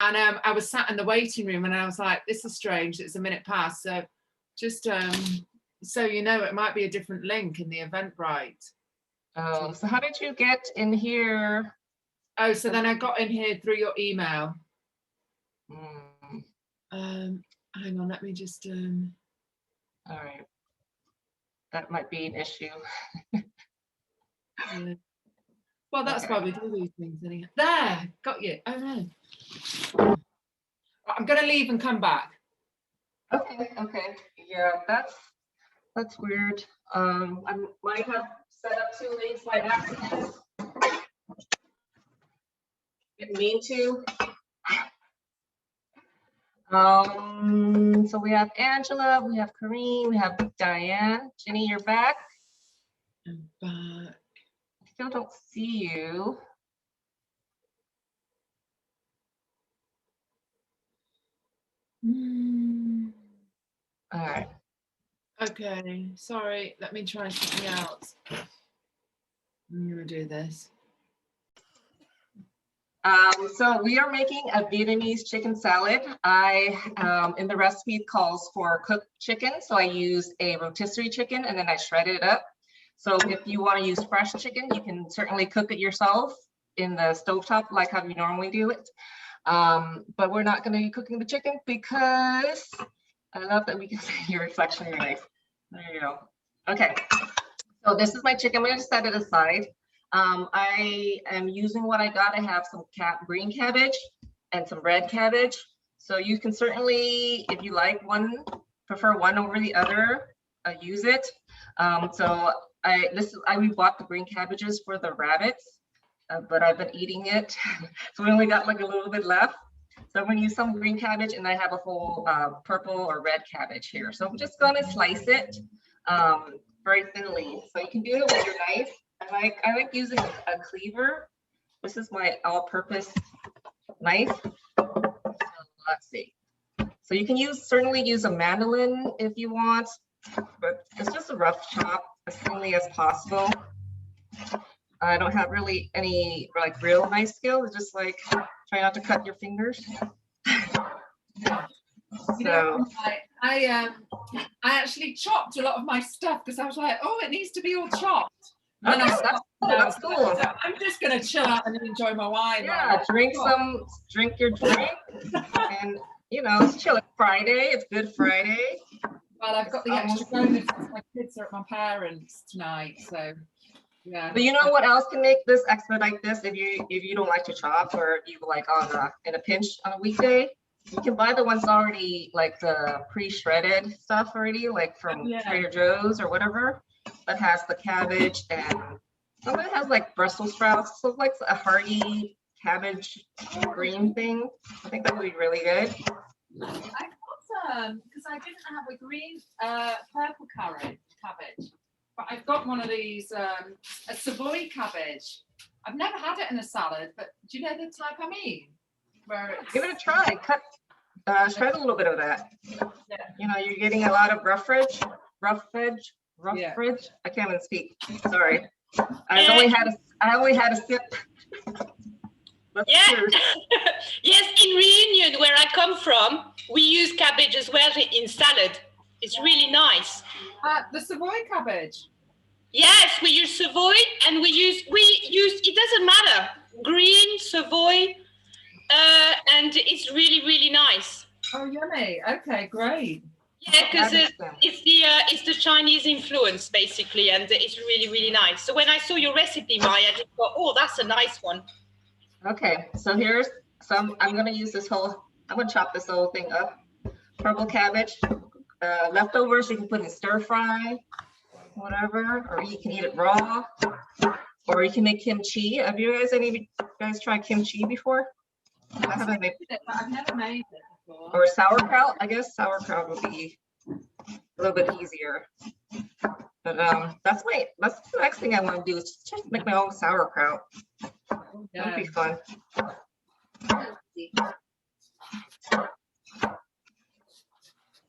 And I was sat in the waiting room and I was like, this is strange. It's a minute past. So just so you know, it might be a different link in the Eventbrite. Oh, so how did you get in here? Oh, so then I got in here through your email. Hang on, let me just all right. That might be an issue. Yeah. Well, that's why we do these things anyhow. There, got you. Oh no. I'm gonna leave and come back. Okay, yeah, that's weird. I might have set up 2 links by accident. Didn't mean to. So we have Angela, we have Kareem, we have Diane. Jenny, you're back. I'm back. I still don't see you. All right. Okay, sorry. Let me try something else. I'm gonna do this. So we are making a Vietnamese chicken salad. In the recipe it calls for cooked chicken. So I used a rotisserie chicken and then I shredded it up. So if you want to use fresh chicken, you can certainly cook it yourself in the stovetop like how you normally do it. But we're not going to be cooking the chicken because I love that we can see your reflection in your knife. There you go. Okay, so this is my chicken. I'm going to set it aside. I am using what I got. I have some green cabbage and some red cabbage. So you can certainly, if you like one, prefer one over the other, use it. So we bought the green cabbages for the rabbits, but I've been eating it. So we only got like a little bit left. So I'm gonna use some green cabbage and I have a whole purple or red cabbage here. So I'm just gonna slice it very thinly. So you can do it with your knife. I like using a cleaver. This is my all-purpose knife. So let's see. So you can certainly use a mandolin if you want, but it's just a rough chop as thinly as possible. I don't have really any like real knife skills. It's just like try not to cut your fingers. You know, I actually chopped a lot of my stuff because I was like, oh, it needs to be all chopped. Okay, that's cool. So I'm just gonna chill out and enjoy my wine. Yeah, drink your drink, and you know, it's chill. It's Friday. It's Good Friday. Well, I've got the extra bonus because my kids are at my parents' tonight, so yeah. But you know what else can make this expedite this? If you don't like to chop, or you like in a pinch on a weekday, you can buy the ones already like the pre-shredded stuff already, like from Trader Joe's or whatever. That has the cabbage and some of it has like Brussels sprouts, so like a hearty cabbage green thing. I think that would be really good. I got some because I didn't have a green purple cabbage, but I've got one of these a Savoy cabbage. I've never had it in a salad, but do you know the type I mean? Where give it a try. Shred a little bit of that. Yeah. You know, you're getting a lot of rough edge. I can't even speak. Sorry. I only had a sip. Yeah. Yes, in Reunion, where I come from, we use cabbage as well in salad. It's really nice. The Savoy cabbage. Yes, we use Savoy, and we use it doesn't matter, green Savoy, and it's really, really nice. Oh, yummy. Okay, great. Yeah, because it's the Chinese influence basically, and it's really, really nice. So when I saw your recipe, Maya, I just thought, oh, that's a nice one. Okay, so here's some. I'm gonna use I'm gonna chop this whole thing up. Purple cabbage, leftovers you can put in stir fry, whatever, or you can eat it raw, or you can make kimchi. Have you guys tried kimchi before? I haven't made it, but I've never made it. Or sauerkraut. I guess sauerkraut would be a little bit easier. But that's the next thing I want to do is just make my own sauerkraut. That would be fun.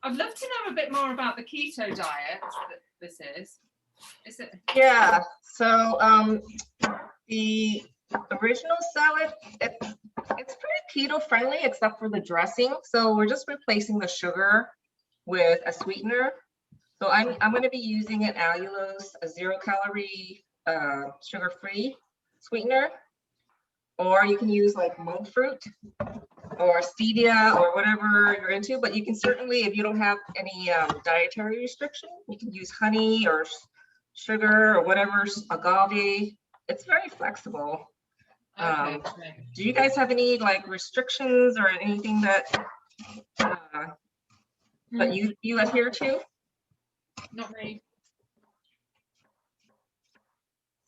I'd love to know a bit more about the keto diet that this is. Is it? Yeah. So the original salad, It's pretty keto friendly except for the dressing. So we're just replacing the sugar with a sweetener. So I'm going to be using an allulose, a 0-calorie, sugar-free sweetener, or you can use like monk fruit or stevia or whatever you're into. But you can certainly, if you don't have any dietary restriction, you can use honey or sugar or whatever, agave. It's very flexible. Okay. Do you guys have any like restrictions or anything that that you adhere to? Not me.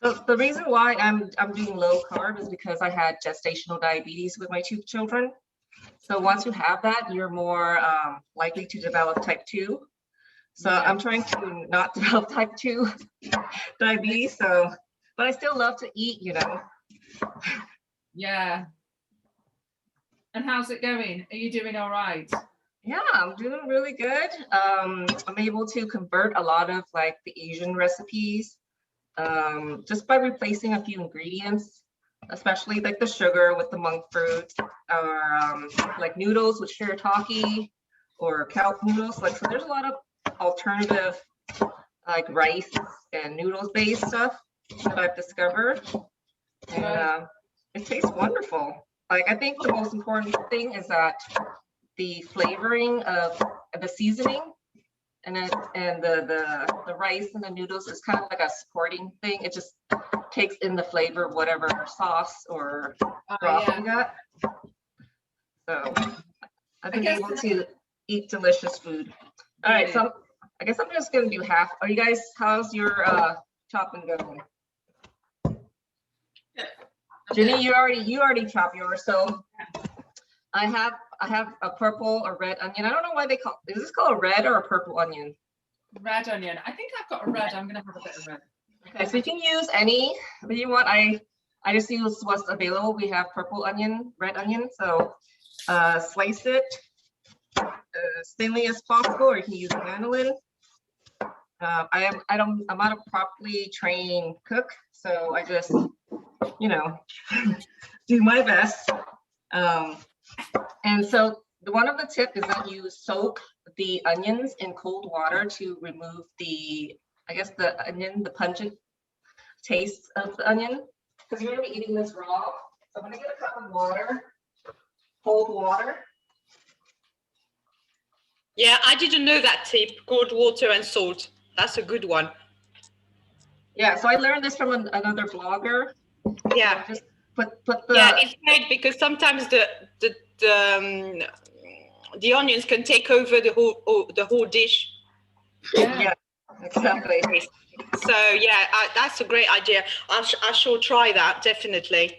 So the reason why I'm doing low carb is because I had gestational diabetes with my 2 children. So once you have that, you're more likely to develop type 2. So Yeah. I'm trying to not develop type 2 diabetes. So, but I still love to eat, you know. Yeah. And how's it going? Are you doing all right? Yeah, I'm doing really good. I'm able to convert a lot of like the Asian recipes just by replacing a few ingredients, especially like the sugar with the monk fruit, or like noodles with shirataki or kelp noodles. Like, so there's a lot of alternative like rice and noodles based stuff that I've discovered, and it tastes wonderful. Like, I think the most important thing is that the flavoring of the seasoning and the rice and the noodles is kind of like a supporting thing. It just takes in the flavor of whatever sauce or broth you got. So I've been able to eat delicious food. All right, so I guess I'm just gonna do half. Are you guys, how's your chopping going? Ginny, you already chopped yours. So I have a purple or red onion. I don't know why they call, is this called a red or a purple onion? Red onion. I think I've got a red. I'm gonna have a bit of red. Okay, so you can use any that you want. I just use what's available. We have purple onion, red onion. So slice it as thinly as possible, or you can use a mandolin. I'm not a properly trained cook, so I just, you know, do my best. And so one of the tip is that you soak the onions in cold water to remove the, I guess, the onion, the pungent taste of the onion, because you're gonna be eating this raw. So I'm gonna get a cup of water, cold water. Yeah, I didn't know that tip, cold water and salt. That's a good one. Yeah, so I learned this from another blogger. Yeah. So just put the. Yeah, it's great because sometimes the onions can take over the whole dish. Yeah, exactly. So yeah, that's a great idea. I shall try that definitely.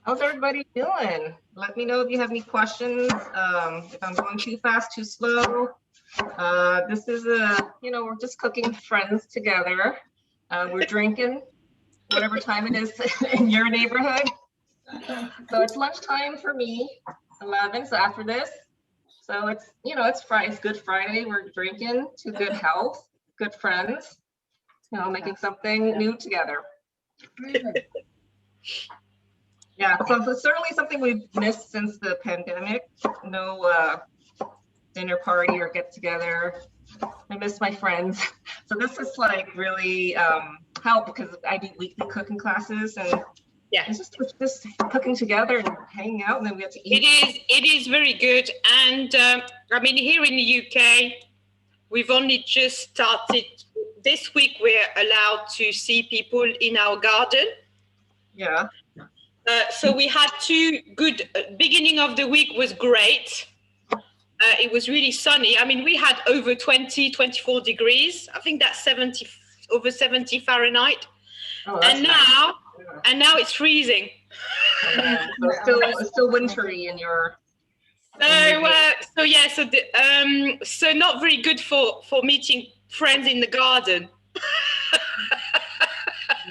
How's everybody doing? Let me know if you have any questions. If I'm going too fast, too slow. This is we're just cooking friends together. We're drinking whatever time it is in your neighborhood. So it's lunchtime for me, 11. So after this, so it's, it's Friday. It's Good Friday. We're drinking to good health, good friends, making something new together. Yeah, so it's certainly something we've missed since the pandemic. No dinner party or get together. I miss my friends. So this is like really help because I do weekly cooking classes, and yeah, it's just cooking together and hanging out, and then we have to eat. It is very good, and I mean, here in the UK, we've only just started. This week we're allowed to see people in our garden. Yeah. So we had 2 good. Beginning of the week was great. It was really sunny. I mean, we had over 24 degrees. I think that's over 70 Fahrenheit. Oh, and now it's freezing. So it's still wintry in your. So not very good for meeting friends in the garden.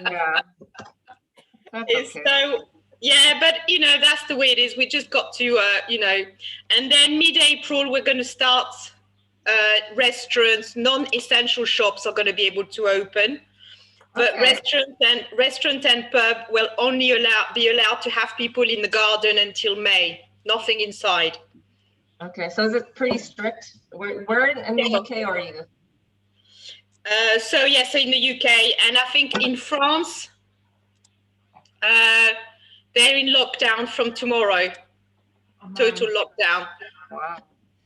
Yeah. That's okay. So yeah, but that's the way it is. We just got to and then mid-April we're going to start. Restaurants, non-essential shops are going to be able to open. But Okay. restaurant and pub will only be allowed to have people in the garden until May. Nothing inside. Okay, so is it pretty strict? Where in the Yeah. UK are you? So in the UK, and I think in France, they're in lockdown from tomorrow. Oh, man. Total lockdown. Wow.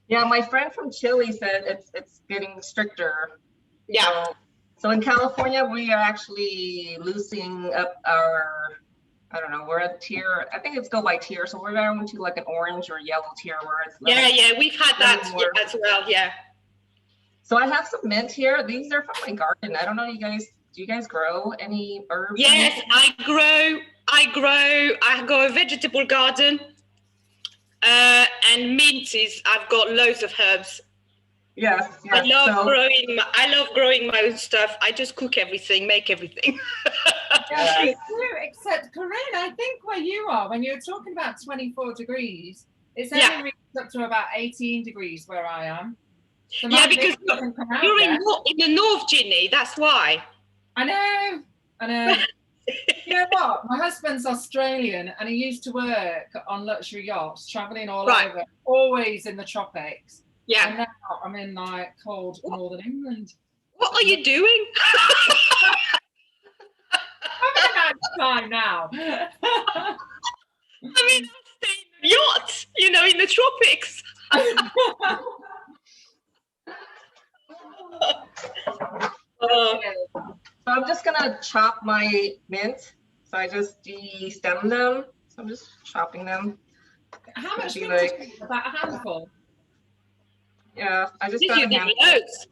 Yeah, my friend from Chile said it's getting stricter. Yeah. So in California, we are actually loosening up our, I don't know, we're at tier, I think it's go by tier. So we're down to like an orange or yellow tier where it's Yeah, we've had that more. as well. Yeah. So I have some mint here. These are from my garden. I don't know, do you guys grow any herbs? Yes, I grow. I got a vegetable garden, and mint is. I've got loads of herbs. Yes. I love growing my own stuff. I just cook everything, make everything. Yeah, me too, except Corinne, I think where you are, when you're talking about 24 degrees, it's only reached up to about 18 degrees where I am. So Yeah, because you're in the north, Ginny. That's why. I know. You know what? My husband's Australian and he used to work on luxury yachts, traveling all over, always in the tropics. Yeah. And now I'm in like cold northern England. What are you doing? Having a nice time now. I mean, I'm staying in a yacht, in the tropics. So I'm just gonna chop my mint. So I just de-stem them. So I'm just chopping them. How much mint is about a handful? Yeah, I just got a handful.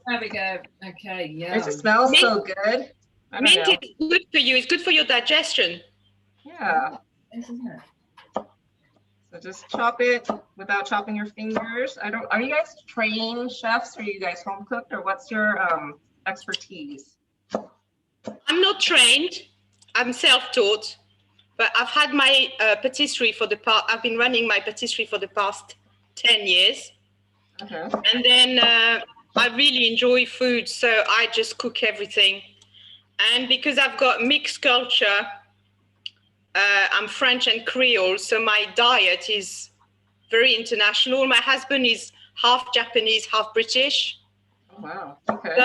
There we go. Okay, yeah. It just smells so good. Mint is good for you. It's good for your digestion. Yeah. Isn't it? So just chop it without chopping your fingers. Are you guys trained chefs? Or are you guys home cooked, or what's your expertise? I'm not trained. I'm self-taught, but I've had my patisserie I've been running my patisserie for the past 10 years. Okay. And then I really enjoy food, so I just cook everything. And because I've got mixed culture, I'm French and Creole, so my diet is very international. My husband is half Japanese, half British. Oh, wow. Okay.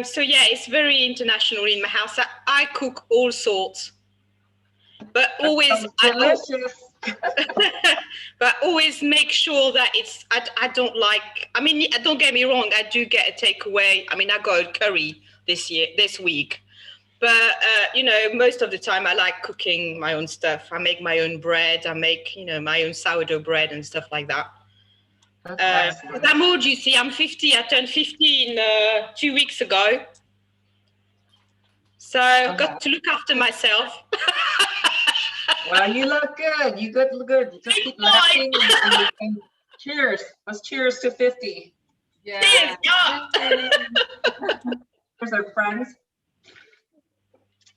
So yeah, it's very international in my house. I cook all sorts, but always but always make sure that I don't like. I mean, don't get me wrong. I do get a takeaway. I mean, I got a curry this week, but most of the time I like cooking my own stuff. I make my own bread. I make my own sourdough bread and stuff like that. I'm old, you see. I'm 50. I turned 50 2 weeks ago. So I've got to look after myself. Well, you look good. You look good. Just keep laughing and cheers. Let's cheers to 50. Yeah. Cheers, yeah. Here's our friends.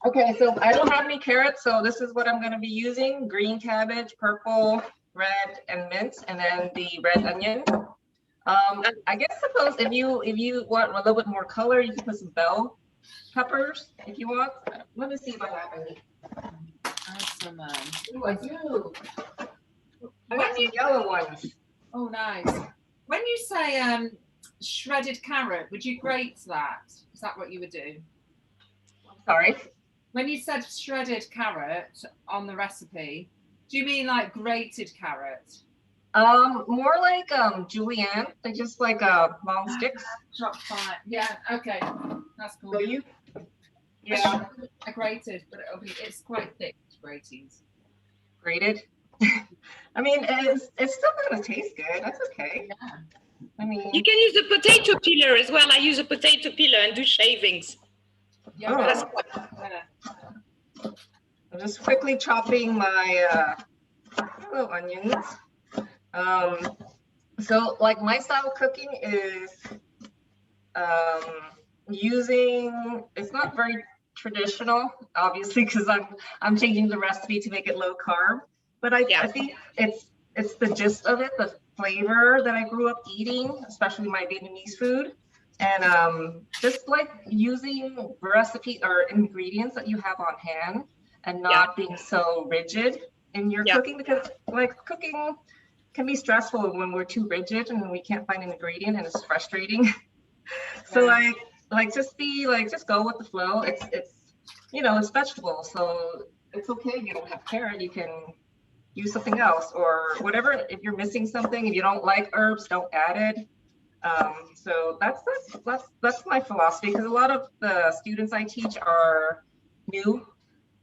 Okay, so I don't have any carrots, so this is what I'm going to be using: green cabbage, purple, red, and mint, and then the red onion. I guess suppose if you want a little bit more color, you can put some bell peppers if you want. Let me see if I have any. Awesome, man. Ooh, I do. I got some yellow ones. Oh, nice. When you say shredded carrot, would you grate that? Is that what you would do? Sorry. When you said shredded carrot on the recipe, do you mean like grated carrot? More like julienne. They just like long sticks. Chopped fine. Yeah. Okay. That's cool. So you? Yeah. I grated, but it's quite thick gratings. Grated. I mean, it's still gonna taste good. That's okay. Yeah. I mean, You can use a potato peeler as well. I use a potato peeler and do shavings. Yeah. I'm just quickly chopping my little onions. So like my style of cooking is it's not very traditional, obviously, because I'm changing the recipe to make it low carb. But I think it's the gist of it, the flavor that I grew up eating, especially my Vietnamese food. And just like using recipe or ingredients that you have on hand and not being so rigid in your cooking, because like cooking can be stressful when we're too rigid and we can't find an ingredient and it's frustrating. So just go with the flow. It's it's vegetable, so it's okay if you don't have carrot, you can use something else or whatever. If you're missing something, if you don't like herbs, don't add it. So that's my philosophy, because a lot of the students I teach are new,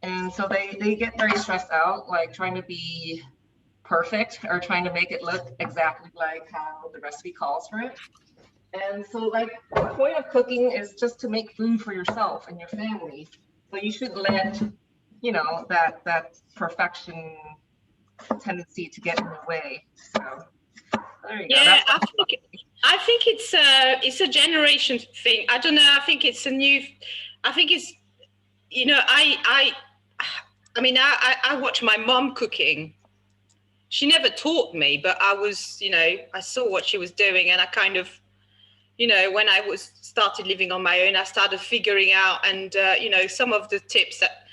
and so they get very stressed out, like trying to be perfect or trying to make it look exactly like how the recipe calls for it. And so like the point of cooking is just to make food for yourself and your family. So you should let, that perfection tendency to get in the way. So there you go. Yeah, I think it's a generation thing. I don't know. I think it's a new. I think it's I mean I watch my mom cooking. She never taught me, but I was I saw what she was doing, and I kind of when I was started living on my own, I started figuring out, and some of the tips that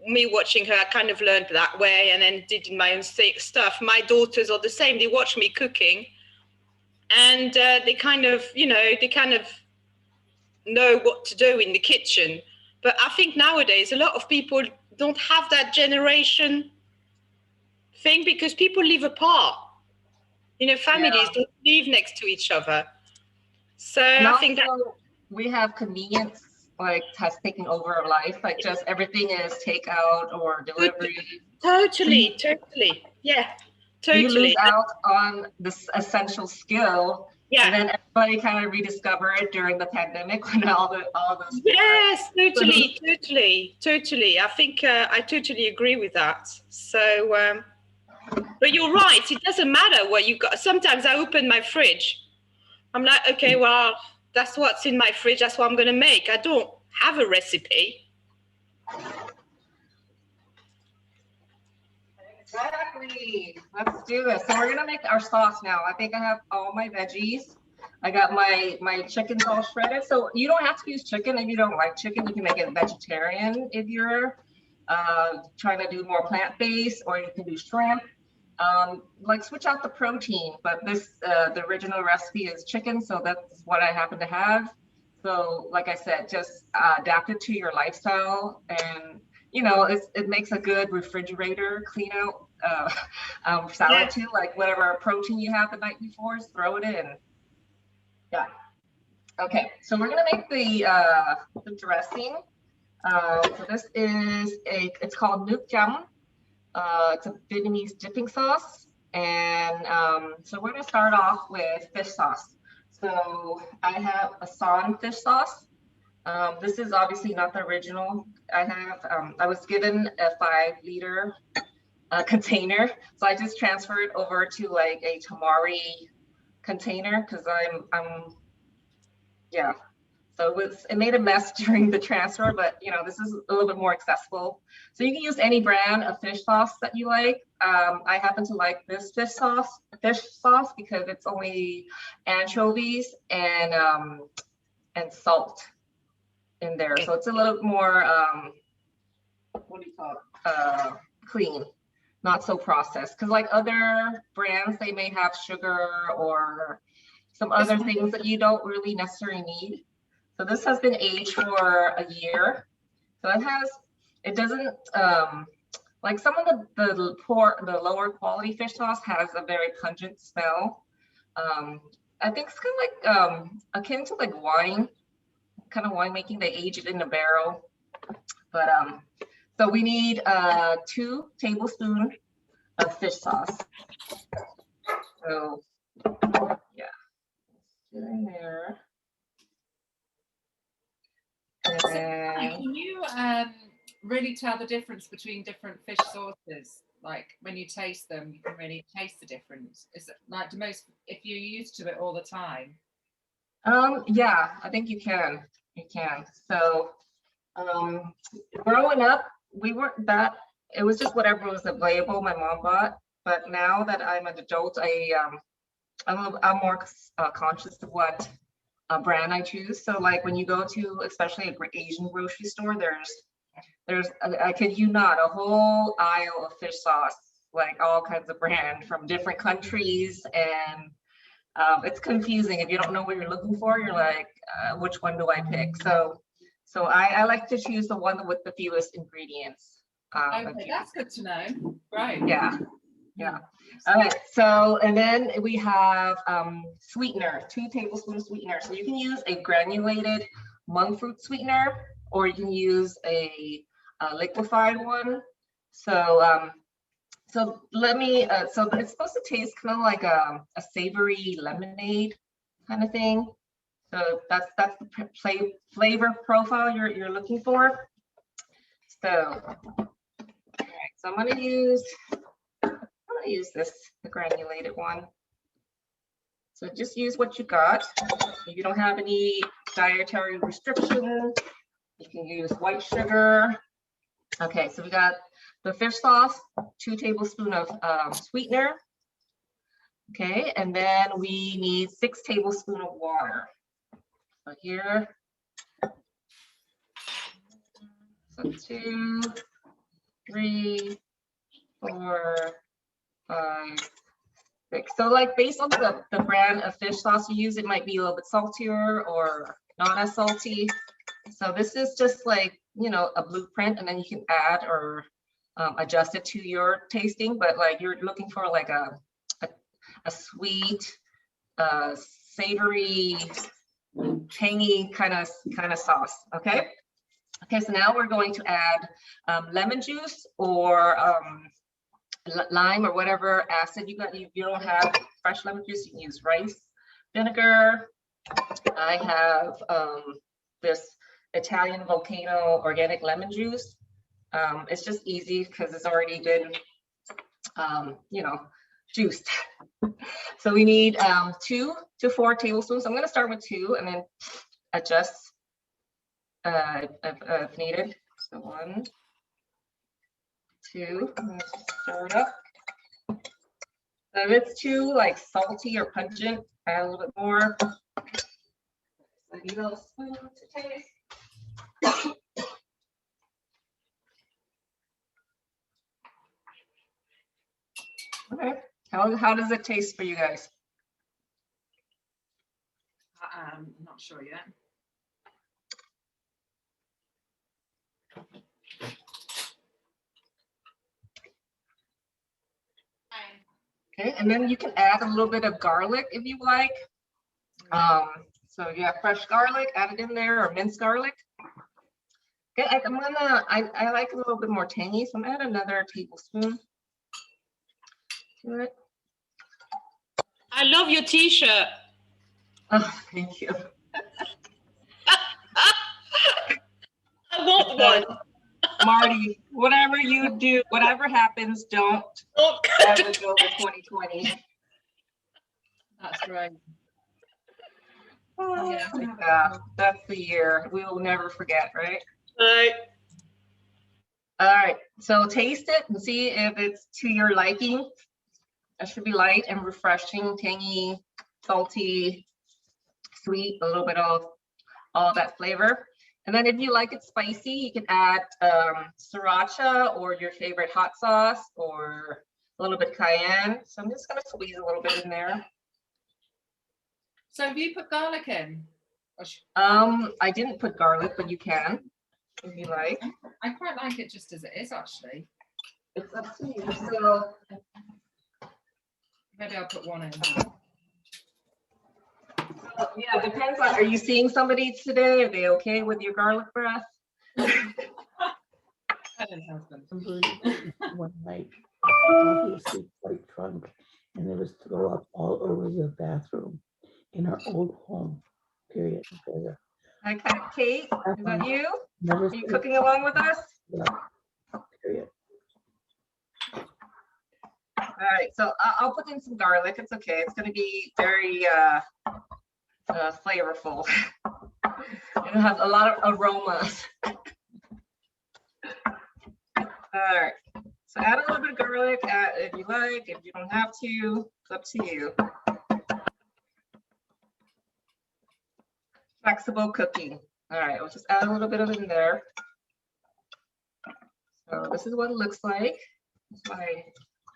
me watching her, I kind of learned that way, and then did my own stuff. My daughters are the same. They watch me cooking, and they kind of know what to do in the kitchen. But I think nowadays a lot of people don't have that generation thing, because people live apart. Families don't live next to each other. So and I also, think that we have convenience like has taken over our life. Like just everything is takeout or delivery. totally, yeah, totally. You lose out on this essential skill. Yeah. And then everybody kind of rediscover it during the pandemic when all those. Yes, totally. I think I totally agree with that. So, but you're right. It doesn't matter what you got. Sometimes I open my fridge. I'm like, okay, well, that's what's in my fridge. That's what I'm going to make. I don't have a recipe. Exactly. Let's do this. So we're gonna make our sauce now. I think I have all my veggies. I got my chickens all shredded. So you don't have to use chicken if you don't like chicken. You can make it vegetarian if you're trying to do more plant-based, or you can do shrimp. Like switch out the protein, but the original recipe is chicken, so that's what I happen to have. So like I said, just adapt it to your lifestyle, and it makes a good refrigerator clean out salad too. Like whatever protein you have the night before, throw it in. Yeah. Okay, so we're gonna make the dressing. So this is it's called Nuc Jam. It's a Vietnamese dipping sauce, and so we're gonna start off with fish sauce. So I have a San fish sauce. This is obviously not the original. I was given a 5-liter container, so I just transferred over to like a tamari container, because yeah. So it made a mess during the transfer, but this is a little bit more accessible. So you can use any brand of fish sauce that you like. I happen to like this fish sauce because it's only anchovies and salt in there. So it's a little more what do you call it? Clean, not so processed. Because like other brands, they may have sugar or some other things that you don't really necessarily need. So this has been aged for a year. So it doesn't, like some of the lower quality fish sauce has a very pungent smell. I think it's kind of like akin to like wine, kind of winemaking. They age it in a barrel. But so we need 2 tablespoons of fish sauce. So yeah, get in there. Can you really tell the difference between different fish sauces? Like when you taste them, you can really taste the difference. Is it like if you're used to it all the time? Yeah, I think you can. So growing up, we weren't that. It was just whatever was available my mom bought. But now that I'm an adult, I'm more conscious of what brand I choose. So like when you go to, especially a Asian grocery store, there's I kid you not, a whole aisle of fish sauce, like all kinds of brand from different countries, and it's confusing if you don't know what you're looking for. You're like, which one do I pick? So I like to choose the one with the fewest ingredients. Okay, that's good to know. Right. Yeah. Yeah. All right. So, and then we have sweetener, 2 tablespoons sweetener. So you can use a granulated monk fruit sweetener, or you can use a liquefied one. So, so let me. So it's supposed to taste kind of like a savory lemonade kind of thing. So that's the flavor profile you're looking for. So, all right. So I'm gonna use this, the granulated one. So just use what you got. If you don't have any dietary restrictions, you can use white sugar. Okay, so we got the fish sauce, 2 tablespoons of sweetener. Okay, and then we need 6 tablespoons of water. So here, so 2, 3, 4, 5, 6. So like based on the brand of fish sauce you use, it might be a little bit saltier or not as salty. So this is just like, you know, a blueprint, and then you can add or adjust it to your tasting. But like you're looking for like a sweet, savory, tangy kind of sauce. Okay. Okay. So now we're going to add lemon juice or lime or whatever acid you got. If you don't have fresh lemon juice, you can use rice vinegar. I have this Italian volcano organic lemon juice. It's just easy because it's already been you know, juiced. So we need 2 to 4 tablespoons. I'm going to start with 2 and then adjust if needed. So 1, 2, stir it up. So if it's too like salty or pungent, add a little bit more. So I need a little spoon to taste. Okay, how does it taste for you guys? I'm not sure yet. Okay, and then you can add a little bit of garlic if you like. So yeah, fresh garlic, add it in there, or minced garlic. Okay, I like a little bit more tangy, so I'm gonna add another tablespoon to it. I love your t-shirt. Oh, thank you. I want one. Marty, whatever you do, whatever happens, don't ever go to 2020. That's right. Oh, yeah, that's the year we will never forget, right? Right. All right, so taste it and see if it's to your liking. It should be light and refreshing, tangy, salty, sweet, a little bit of all that flavor. And then if you like it spicy, you can add sriracha or your favorite hot sauce or a little bit cayenne. So I'm just gonna squeeze a little bit in there. So have you put garlic in? I didn't put garlic, but you can if you like. I quite like it just as it is, actually. It's up to you. So Maybe I'll put one in. yeah, depends on, are you seeing somebody today? Are they okay with your garlic breath? One night, obviously quite drunk, and there was throw up all over the bathroom in our old home, period. Okay, Kate, is that you? Never Are you cooking along with us? Period. All right, so I'll put in some garlic. It's okay. It's going to be very flavorful. It'll have a lot of aromas. All right, so add a little bit of garlic if you like. If you don't have to, it's up to you. flexible cooking. All right, we'll just add a little bit of it in there. So this is what it looks like. It's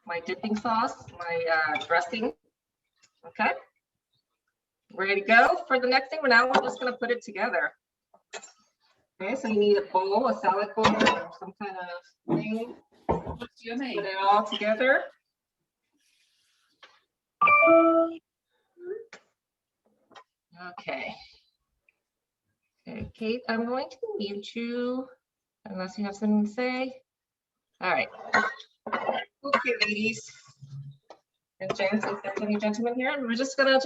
my dipping sauce, my dressing. Okay. Ready to go for the next thing. Now we're just gonna put it together. Okay, so you need a bowl, a salad bowl, or some kind of thing. What's yummy? Put it all together. Okay. Okay, Kate, I'm going to mute you unless you have something to say. All right. Okay, ladies and gents, if there's any gentlemen here, we're just gonna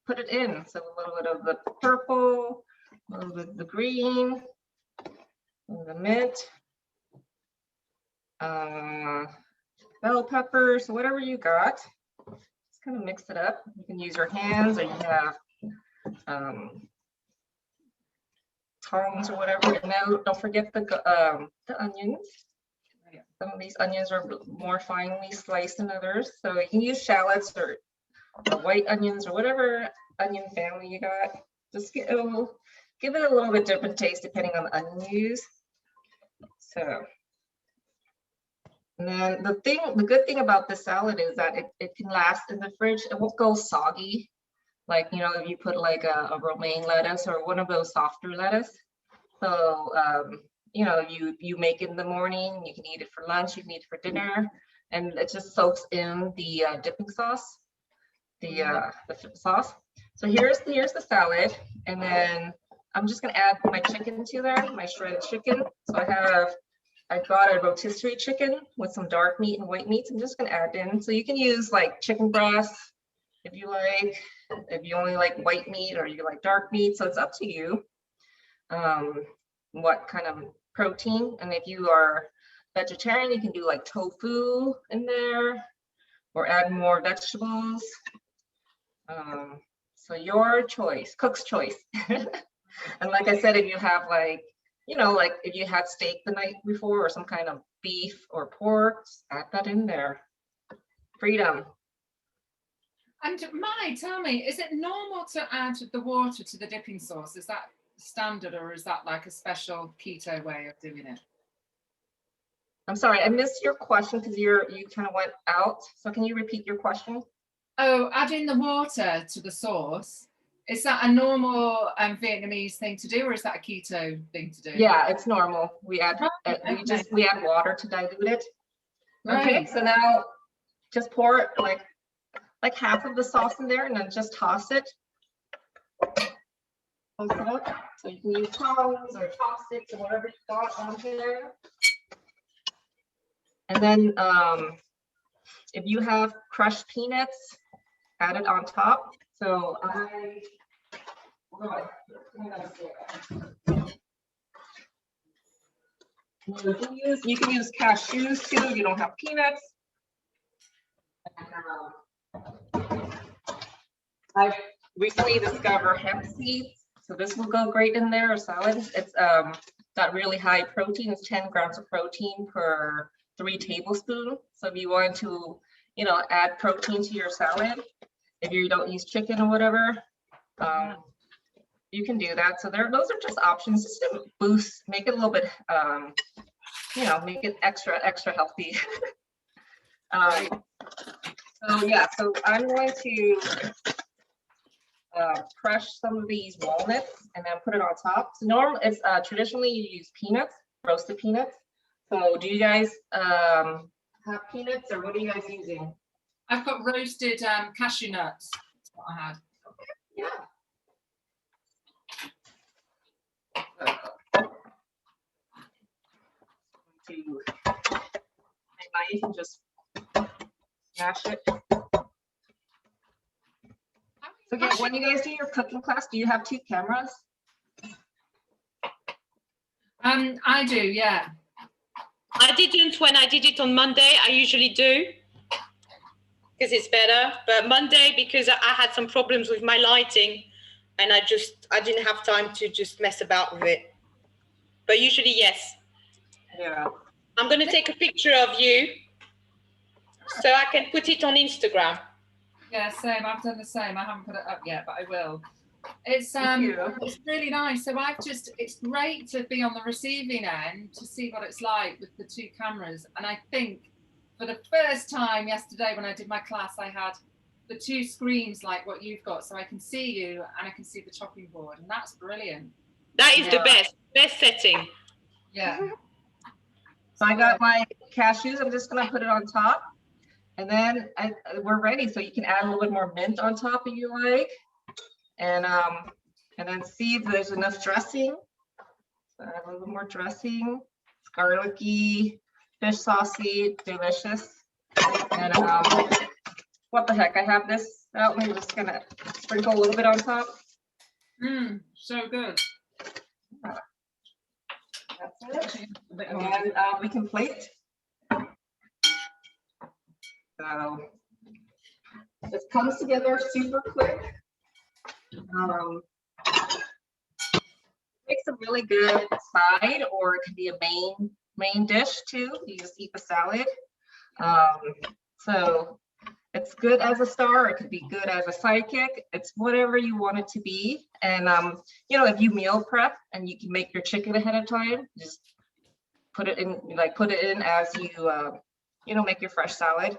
put it in. So a little bit of the purple, a little bit of the green, the mint, bell peppers, whatever you got. Just kind of mix it up. You can use your hands, or you have tongs or whatever. No, don't forget the onions. Some of these onions are more finely sliced than others, so you can use shallots or white onions or whatever onion family you got. Just give it a little bit different taste depending on the onion you use. So, and then the good thing about this salad is that it can last in the fridge. It won't go soggy. Like, you know, if you put like a romaine lettuce or one of those softer lettuce. So, you know, you make it in the morning, you can eat it for lunch, you can eat it for dinner, and it just soaks in the dipping sauce, the sauce. So here's the salad, and then I'm just gonna add my chicken to there, my shredded chicken. So I got a rotisserie chicken with some dark meat and white meats. I'm just gonna add in. So you can use like chicken breast if you like, if you only like white meat or you like dark meat. So it's up to you what kind of protein. And if you are vegetarian, you can do like tofu in there or add more vegetables. So your choice, cook's choice. And like I said, if you have like, you know, like if you had steak the night before or some kind of beef or pork, add that in there. Freedom. And Mai, tell me, is it normal to add the water to the dipping sauce? Is that standard, or is that like a special keto way of doing it? I'm sorry, I missed your question because you kind of went out. So can you repeat your question? Oh, adding the water to the sauce. Is that a normal Vietnamese thing to do, or is that a keto thing to do? Yeah, it's normal. We add we add water to dilute it. Okay, Right. so now just pour it like half of the sauce in there, and then just toss it. So you can use tongs or chopsticks or whatever you got on here. And then if you have crushed peanuts, add it on top. So you can use cashews too if you don't have peanuts. I recently discovered hemp seeds, so this will go great in there, or salad. It's got really high protein. It's 10 grams of protein per 3 tablespoons. So if you want to, you know, add protein to your salad, if you don't use chicken or whatever, you can do that. So those are just options just to boost, make it a little bit, you know, make it extra healthy. So yeah, so I'm going to crush some of these walnuts and then put it on top. So traditionally you use peanuts, roasted peanuts. So do you guys have peanuts, or what are you guys using? I've got roasted cashew nuts. That's what I had. Yeah. You can just smash it. So yeah, when you guys do your cooking class, do you have 2 cameras? I do, yeah. I didn't when I did it on Monday. I usually do because it's better. But Monday, because I had some problems with my lighting, and I didn't have time to just mess about with it. But usually, yes. Yeah. I'm going to take a picture of you so I can put it on Instagram. Yeah, same. I've done the same. I haven't put it up yet, but I will. Thank you. It's really nice. So it's great to be on the receiving end to see what it's like with the two cameras. And I think for the first time yesterday when I did my class, I had the two screens like what you've got, so I can see you and I can see the chopping board, and that's brilliant. That is the best setting. Yeah. So I got my cashews. I'm just gonna put it on top, and then we're ready. So you can add a little bit more mint on top if you like, and then see if there's enough dressing. So add a little bit more dressing. It's garlicky, fish saucy, delicious. And what the heck? I have this out. I'm just gonna sprinkle a little bit on top. So good. That's it. And then we can plate. So it comes together super quick. Makes a really good side, or it can be a main dish too. You just eat the salad. So it's good as a star. It could be good as a sidekick. It's whatever you want it to be. And you know, if you meal prep and you can make your chicken ahead of time, just put it in as you you know, make your fresh salad.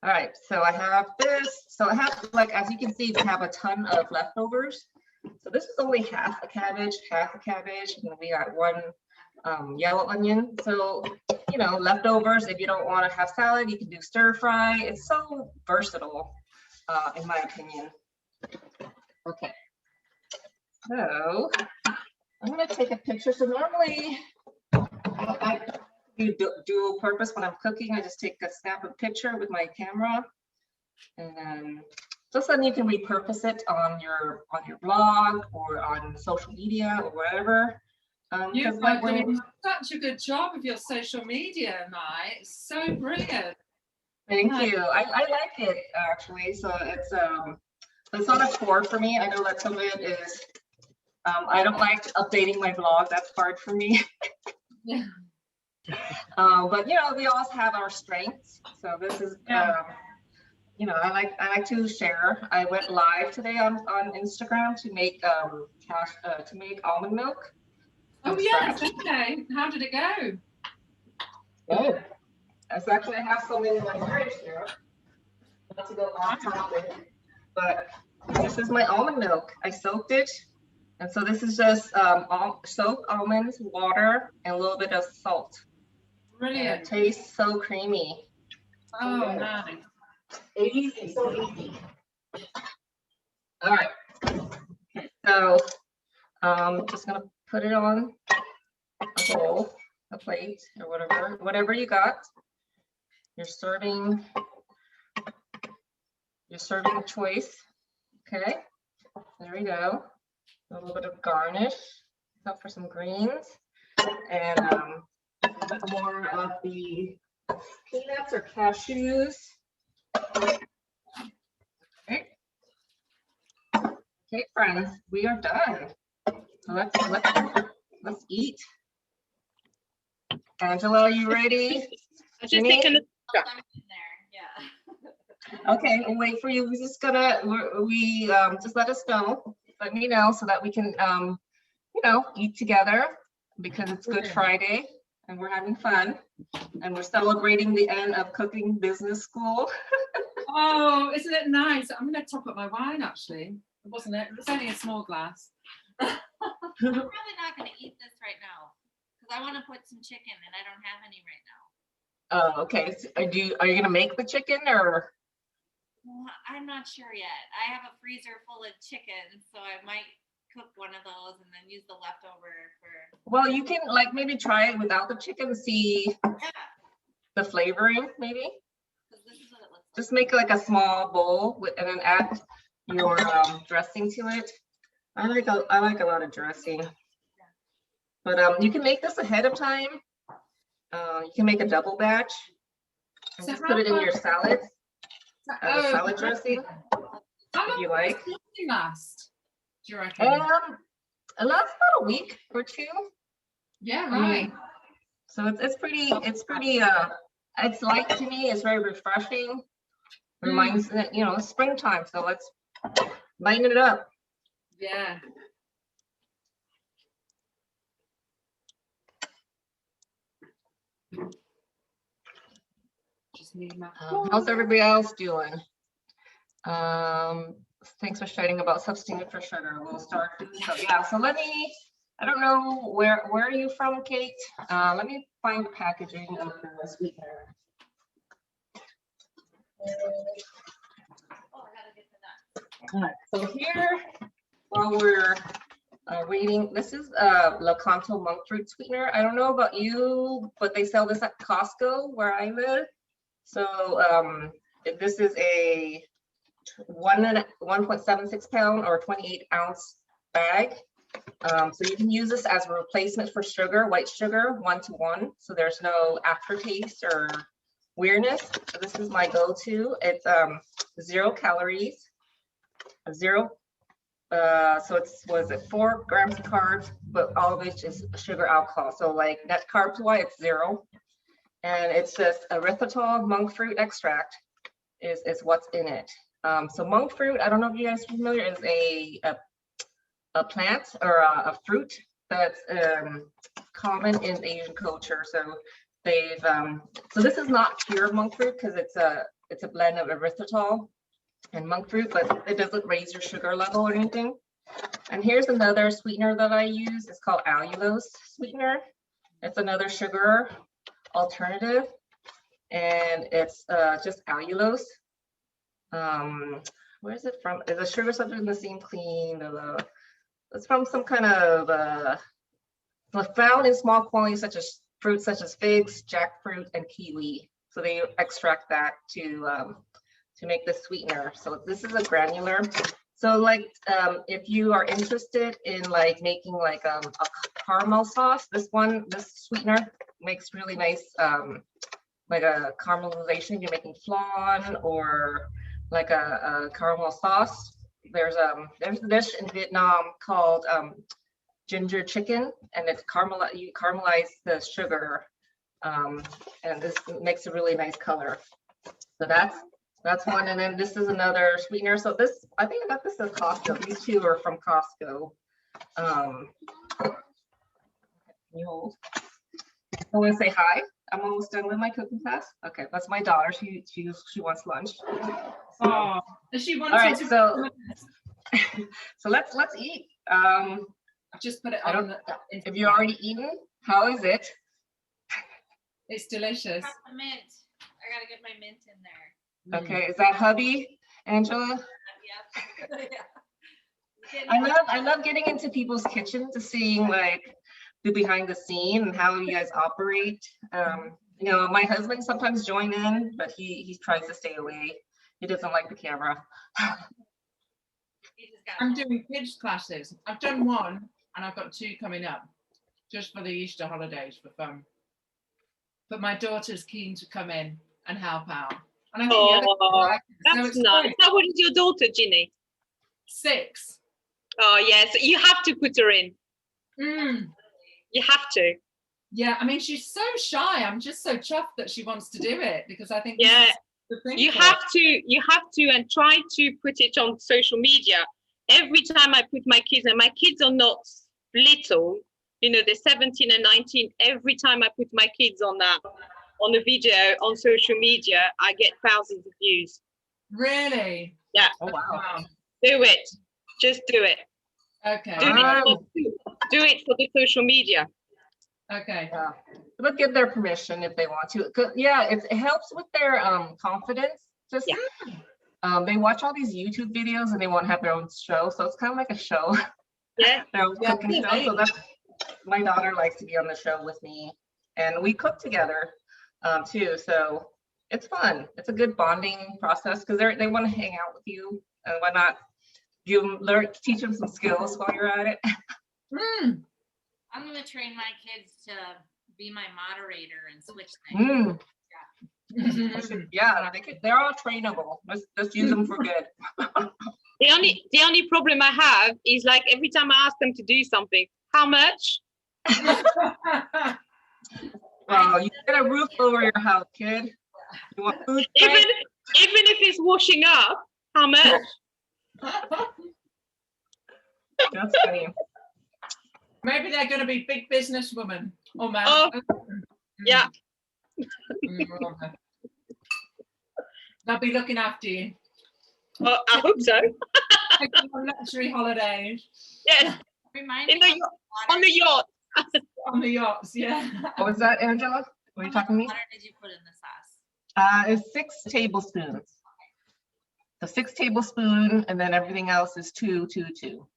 All right, so I have this. So I have, like, as you can see, we have a ton of leftovers. So this is only half a cabbage, and then we got one yellow onion. So, you know, leftovers, if you don't want to have salad, you can do stir fry. It's so versatile, in my opinion. Okay, so I'm gonna take a picture. So normally I do dual purpose when I'm cooking. I just take a snap of picture with my camera, and then just then you can repurpose it on your blog or on social media or whatever. You've been doing such a good job of your social media, Mai. It's so brilliant. Thank you. I like it actually. So it's not a chore for me. I know that some of it is. I don't like updating my blog. That's hard for me. Yeah. But you know, we all have our strengths. So this is. You know, I like to share. I went live today on Instagram to make almond milk. Oh yes, okay. How did it go? Good. It's actually, I have some in my fridge here. Not to go off topic, but this is my almond milk. I soaked it, and so this is just soaked almonds, water, and a little bit of salt. Brilliant. And it tastes so creamy. Oh, nice. Easy, so easy. All right. So just gonna put it on a bowl, a plate, or whatever you got. You're serving choice. Okay. There we go. A little bit of garnish. Up for some greens, and a bit more of the peanuts or cashews. Okay. Okay, friends, we are done. So let's eat. Angela, are you ready? I'm just taking Okay, we'll wait for you. We're just gonna just let us know. Let me know so that we can you know, eat together, because it's Good Friday and we're having fun and we're celebrating the end of cooking business school. Oh, isn't it nice? I'm going to top up my wine actually. Wasn't it? It was only a small glass. I'm probably not going to eat this right now because I want to put some chicken and I don't have any right now. Oh, okay. So are you going to make the chicken, or? Well, I'm not sure yet. I have a freezer full of chicken, so I might cook one of those and then use the leftover for. Well, you can like maybe try it without the chicken, see the flavoring maybe. This is what it looks like. Just make like a small bowl with, and then add your dressing to it. I like a lot of dressing, but you can make this ahead of time. You can make a double batch and So just put it in your salad, salad dressing, How if long you does like. this last? Do you reckon? It lasts about a week or two. Yeah, right. So it's pretty, it's light to me. It's very refreshing. Reminds you know, springtime. So let's lighten it up. Yeah. Just need my. How's everybody else doing? Thanks for sharing about substitute for sugar. We'll start. So yeah, so let me, I don't know, where are you from, Kate? Let me find the packaging of the sweetener. Oh, I gotta get the nuts. All right, so here, while we're reading, this is La Canto monk fruit sweetener. I don't know about you, but they sell this at Costco where I live. So this is a 1.76 pound or 28 ounce bag. So you can use this as a replacement for sugar, white sugar, 1-to-1. So there's no aftertaste or weirdness. So this is my go-to. It's 0 calories, so was it 4 grams of carbs, but all of it is sugar alcohol. So like net carbs wise, it's 0. And it's just erythritol monk fruit extract is what's in it. So monk fruit, I don't know if you guys are familiar, is a plant or a fruit that's common in Asian culture. So they've so this is not pure monk fruit because it's a blend of erythritol and monk fruit, but it doesn't raise your sugar level or anything. And here's another sweetener that I use. It's called allulose sweetener. It's another sugar alternative, and it's just allulose. Where is it from? Is a sugar substance in the same clean? It's from some kind of found in small quantities such as fruits such as figs, jackfruit, and kiwi. So they extract that to make the sweetener. So this is a granular. So like if you are interested in like making like a caramel sauce, this sweetener makes really nice like a caramelization. You're making flan or like a caramel sauce. There's a dish in Vietnam called ginger chicken, and it's you caramelize the sugar, and this makes a really nice color. So that's one. And then this is another sweetener. So this, I think I got this at Costco. These two are from Costco. Can you hold? I want to say hi. I'm almost done with my cooking class. Okay, that's my daughter. She wants lunch. Oh, does she want All right, to? so let's eat. I've just put it I on. don't. Have you already eaten? How is it? It's delicious. Got the mint. I gotta get my mint in there. Okay, is that hubby, Angela? Yep. I love getting into people's kitchens to seeing like the behind the scene and how you guys operate. You know, my husband sometimes join in, but he tries to stay away. He doesn't like the camera. I'm doing kids classes. I've done one, and I've got 2 coming up, just for the Easter holidays for fun. But my daughter's keen to come in and help out. And I think the other people like it. So That's it's nice. great. How old is your daughter, Ginny? 6. Oh yes, you have to put her in. Mm. You have to. Yeah, I mean, she's so shy. I'm just so chuffed that she wants to do it because I think Yeah, this is the thing you for have her. to, and try to put it on social media. Every time I put my kids, and my kids are not little, you know, they're 17 and 19. Every time I put my kids on a video on social media, I get thousands of views. Really? Yeah. Oh wow. Do it. Just do it. Okay. Do it for the social media. Okay. Yeah, but give their permission if they want to. 'Cause, yeah, it helps with their confidence. Just they watch all these YouTube videos and they want to have their own show, so it's kind of like a show. Yeah. Their own cooking show. So that's my daughter likes to be on the show with me, and we cook together too. So it's fun. It's a good bonding process because they want to hang out with you, and why not? Teach them some skills while you're at it. Mm. I'm gonna train my kids to be my moderator and switch things. Yeah, they're all trainable. Let's use them for good. The only problem I have is like every time I ask them to do something, how much? Well, you get a roof over your house, kid. You want food? Even if it's washing up, how much? That's funny. Maybe they're going to be big businesswomen or men. Oh, yeah. They'll be looking after you. Oh, I hope so. Taking you on luxury holidays Yes, Remind in me the, how much on the yacht. on the yachts. Yeah. What was that, Angela? Were you how much talking to me? water did you put in the sauce? It's 6 tablespoons. So 6 tablespoons, and then everything else is 2, 2, 2.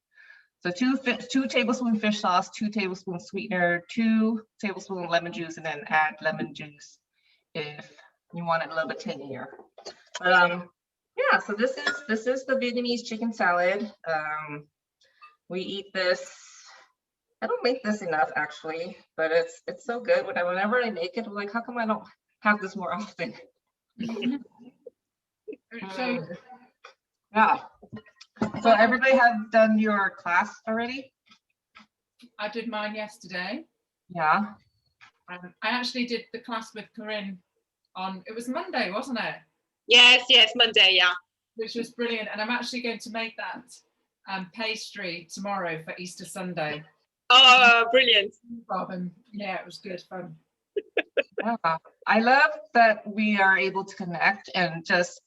So 2 tablespoon fish sauce, 2 tablespoons sweetener, 2 tablespoons lemon juice, and then add lemon juice if you want it a little bit tangier. Yeah, so this is the Vietnamese chicken salad. We eat this. I don't make this enough actually, but it's so good. Whenever I make it, I'm like, how come I don't have this more often? So Yeah. So everybody have done your class already? I did mine yesterday. Yeah. I actually did the class with Corinne on, it was Monday, wasn't it? Yes, Monday, yeah. Which was brilliant. And I'm actually going to make that pastry tomorrow for Easter Sunday. Oh, brilliant. And yeah, it was good fun. Yeah. I love that we are able to connect and just,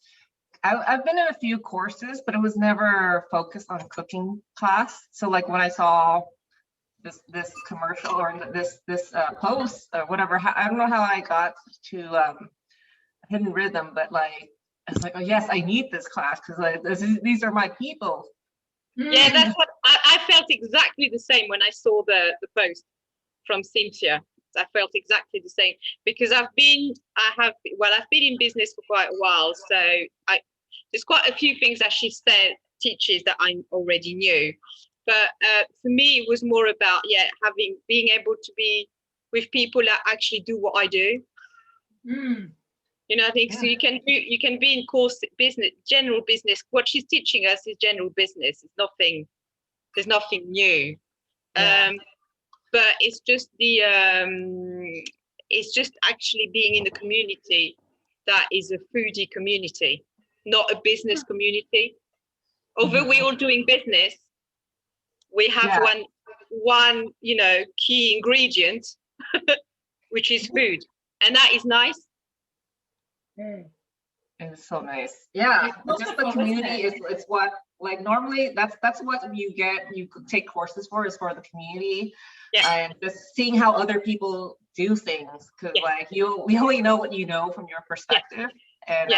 I've been in a few courses, but it was never focused on cooking class. So like when I saw this commercial or this post or whatever, I don't know how I got to Hidden Rhythm, but like it's like, oh yes, I need this class because like these are my people. Yeah, that's what I felt exactly the same when I saw the post from Cynthia. I felt exactly the same because I've been in business for quite a while, so there's quite a few things that she teaches that I already knew, but for me it was more about being able to be with people that actually do what I do. You know, I think so. You can be in course business, general business. What she's teaching us is general business. There's nothing new. Yeah. But it's just it's just actually being in the community that is a foodie community, not a business community. Although we're all doing business, we have one key ingredient, which is food, and that is nice. It's so nice. Yeah, just the community it's what, like normally that's what you could take courses for, is for the community. And just seeing how other people do things, because like we only know what you know from your perspective. And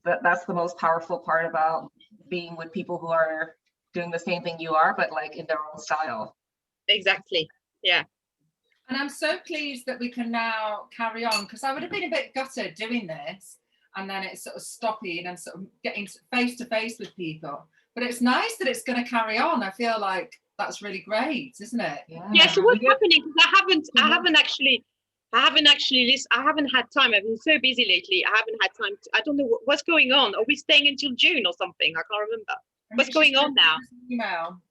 that's the most powerful part about being with people who are doing the same thing you are, but like in their own style. Exactly. Yeah. And I'm so pleased that we can now carry on, because I would have been a bit gutted doing this and then it's sort of stopping and sort of getting face to face with people. But it's nice that it's going to carry on. I feel like that's really great, isn't it? Yeah. So what's happening? Because I haven't actually listened. I haven't had time. I've been so busy lately. I haven't had time. I don't know what's going on. Are we staying until June or something? I can't remember. What's going on now? Email.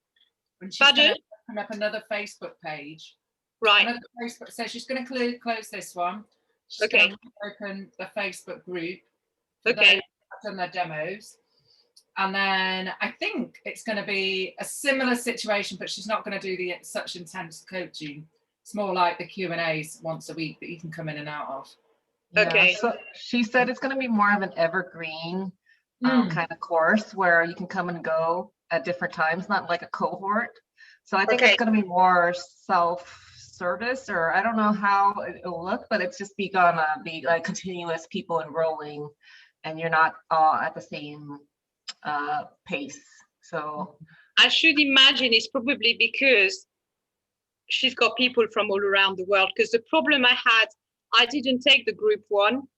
When she's going to open up another Facebook page. Right. Another Facebook. So she's going to close this one. She's going to open the Facebook group. Okay. I've done their demos. And then I think it's going to be a similar situation, but she's not going to do such intense coaching. It's more like the Q&As once a week that you can come in and out of. Okay. So she said it's going to be more of an evergreen kind of course where you can come and go at different times, not like a cohort. So I think it's going to be more self-service, or I don't know how it'll look, but it's just gonna be like continuous people enrolling, and you're not all at the same pace. So I should imagine it's probably because she's got people from all around the world, because the problem I didn't take the group one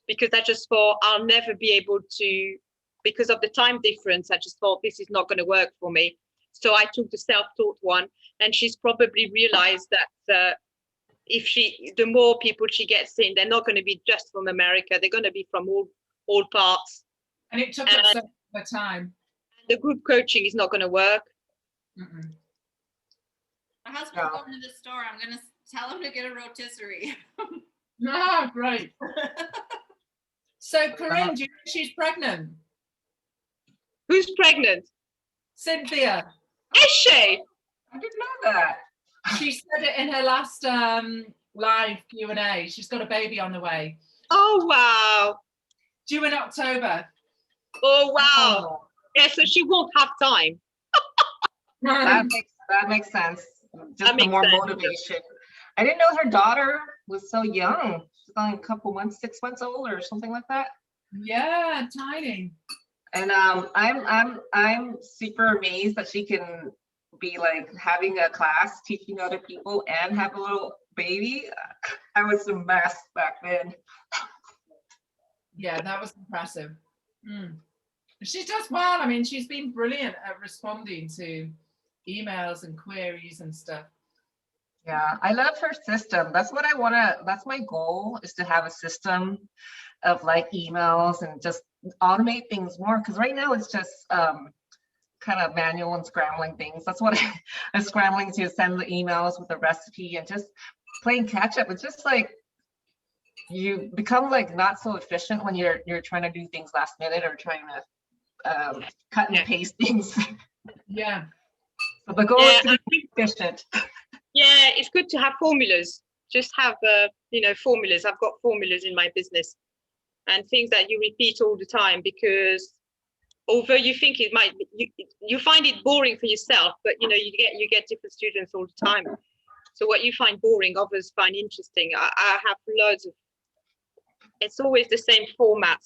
because I just thought I'll never be able to, because of the time difference. I just thought this is not going to work for me. So I took the self-taught one, and she's probably realized that the more people she gets in, they're not going to be just from America. They're going to be from all parts. And it took us the time. The group coaching is not going to work. My husband's going to the store. I'm going to tell him to get a rotisserie. Great. So Corinne, do you know she's pregnant? Who's pregnant? Cynthia. Is she? I didn't know that. She said it in her last live Q&A. She's got a baby on the way. Oh, wow. Due in October. Oh, wow. Oh, Yeah, so she won't have time. that makes sense. Just That the makes more sense. motivation. I didn't know her daughter was so young. She's only a couple months, 6 months old or something like that. Yeah, tiny. And I'm super amazed that she can be like having a class teaching other people and have a little baby. I was a mess back then. Yeah, that was impressive. Mm. She does well. I mean, she's been brilliant at responding to emails and queries and stuff. Yeah, I love her system. That's what I want to, that's my goal, is to have a system of like emails and just automate things more. Because right now it's just kind of manual and scrambling things. That's what I'm scrambling to send the emails with the recipe and just playing catch up. It's just like you become like not so efficient when you're trying to do things last minute or trying to cut and paste things. Yeah. So the goal is to be efficient. Yeah, it's good to have formulas. Just have, formulas. I've got formulas in my business and things that you repeat all the time, because although you think it might, you find it boring for yourself, but you get different students all the time. So what you find boring, others find interesting. I have loads of, it's always the same format.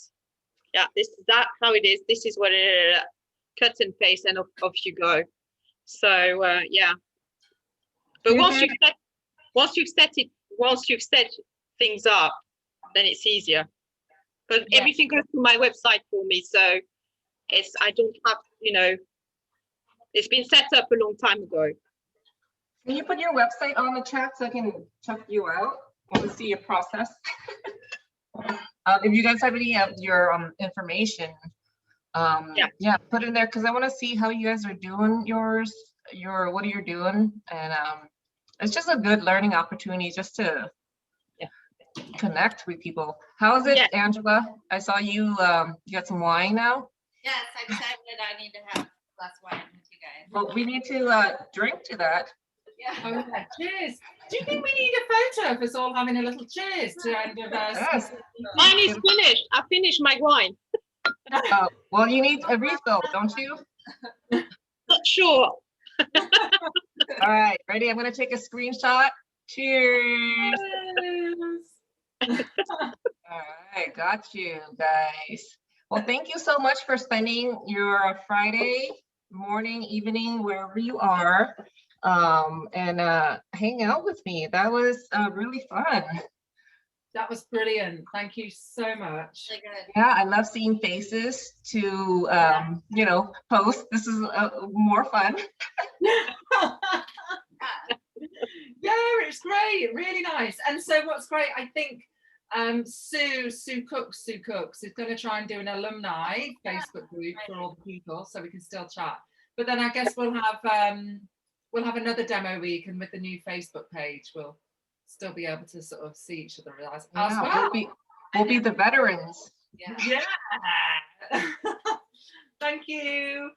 Yeah, that's how it is. This is what it, cut and paste, and off you go. So yeah. But once you've set things up, then it's easier. But everything goes to my website for me, so I don't have, it's been set up a long time ago. Can you put your website on the chat so I can check you out? I want to see your process. If you guys have any of your information, put in there, because I want to see how you guys are doing what you're doing, and it's just a good learning opportunity just to connect with people. How is it, Angela? I saw you got some wine now. Yes, I decided I need to have a glass of wine with you guys. Well, we need to drink to that. Yeah. Oh, yeah. Cheers. Do you think we need a photo of us all having a little cheers to end of us? Yes. Mine is finished. I finished my wine. Oh, well, you need a refill, don't you? Not sure. All right, ready? I'm going to take a screenshot. Cheers. Cheers. All right, got you guys. Well, thank you so much for spending your Friday morning, evening, wherever you are, and hang out with me. That was really fun. That was brilliant. Thank you so much. Really good. Yeah, I love seeing faces to, post. This is more fun. Yeah, it's great. Really nice. And so what's great, I think Sue Cooks is going to try and do an alumni Facebook group for all the people, so we can still chat. But then I guess we'll have another demo week, and with the new Facebook page, we'll still be able to sort of see each other as well. We'll be the veterans. Yeah. Yeah. Thank you.